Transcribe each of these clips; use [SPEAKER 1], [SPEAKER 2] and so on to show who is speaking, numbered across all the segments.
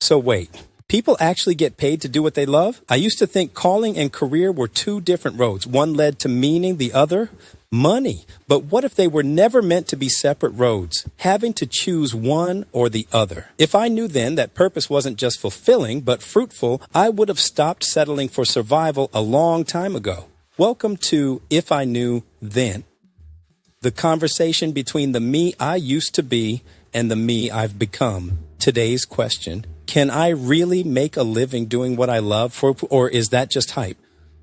[SPEAKER 1] So wait, people actually get paid to do what they love? I used to think calling and career were two different roads. One led to meaning, the other, money. But what if they were never meant to be separate roads, having to choose one or the other? If I knew then that purpose wasn't just fulfilling, but fruitful, I would have stopped settling for survival a long time ago. Welcome to If I Knew Then, the conversation between the me I used to be and the me I've become. Today's question: can I really make a living doing what I love, or is that just hype?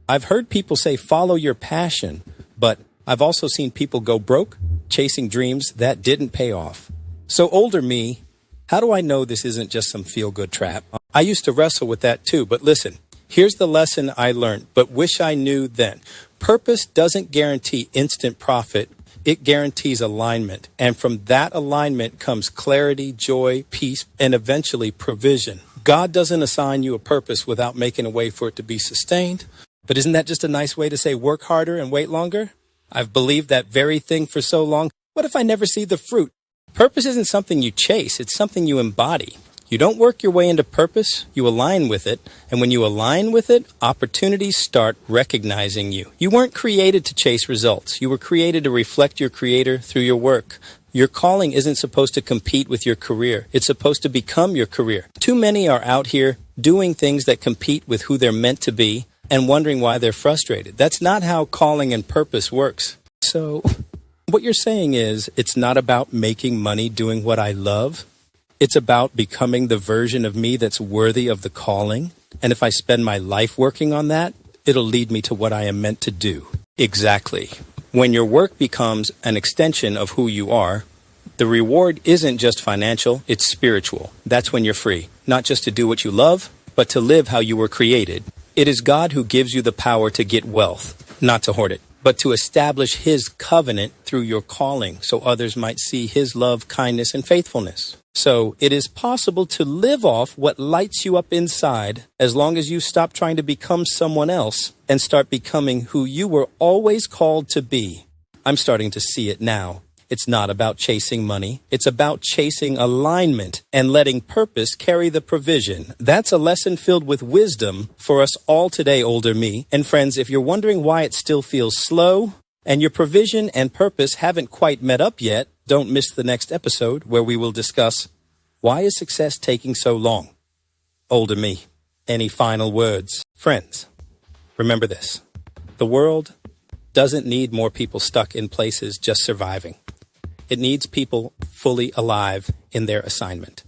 [SPEAKER 1] I've heard people say follow your passion, but I've also seen people go broke chasing dreams that didn't pay off. So older me, how do I know this isn't just some feel-good trap? I used to wrestle with that too, but listen, here's the lesson I learned, but wish I knew then. Purpose doesn't guarantee instant profit. It guarantees alignment. And from that alignment comes clarity, joy, peace, and eventually provision. God doesn't assign you a purpose without making a way for it to be sustained. But isn't that just a nice way to say work harder and wait longer? I've believed that very thing for so long. What if I never see the fruit? Purpose isn't something you chase. It's something you embody. You don't work your way into purpose, you align with it. And when you align with it, opportunities start recognizing you. You weren't created to chase results. You were created to reflect your creator through your work. Your calling isn't supposed to compete with your career. It's supposed to become your career. Too many are out here doing things that compete with who they're meant to be and wondering why they're frustrated. That's not how calling and purpose works. So what you're saying is it's not about making money doing what I love. It's about becoming the version of me that's worthy of the calling. And if I spend my life working on that, it'll lead me to what I am meant to do. Exactly. When your work becomes an extension of who you are, the reward isn't just financial, it's spiritual. That's when you're free, not just to do what you love, but to live how you were created. It is God who gives you the power to get wealth, not to hoard it, but to establish His covenant through your calling so others might see His love, kindness, and faithfulness. So it is possible to live off what lights you up inside as long as you stop trying to become someone else and start becoming who you were always called to be. I'm starting to see it now. It's not about chasing money. It's about chasing alignment and letting purpose carry the provision. That's a lesson filled with wisdom for us all today, older me. And friends, if you're wondering why it still feels slow and your provision and purpose haven't quite met up yet, don't miss the next episode where we will discuss why is success taking so long? Older me, any final words? Friends, remember this. The world doesn't need more people stuck in places just surviving. It needs people fully alive in their assignment.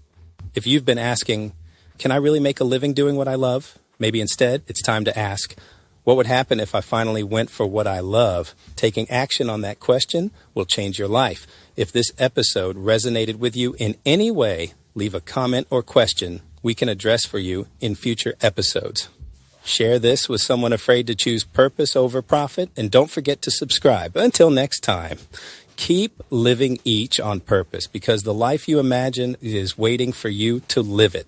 [SPEAKER 1] If you've been asking, can I really make a living doing what I love? Maybe instead it's time to ask, what would happen if I finally went for what I love? Taking action on that question will change your life. If this episode resonated with you in any way, leave a comment or question we can address for you in future episodes. Share this with someone afraid to choose purpose over profit, and don't forget to subscribe. Until next time, keep living each on purpose because the life you imagine is waiting for you to live it.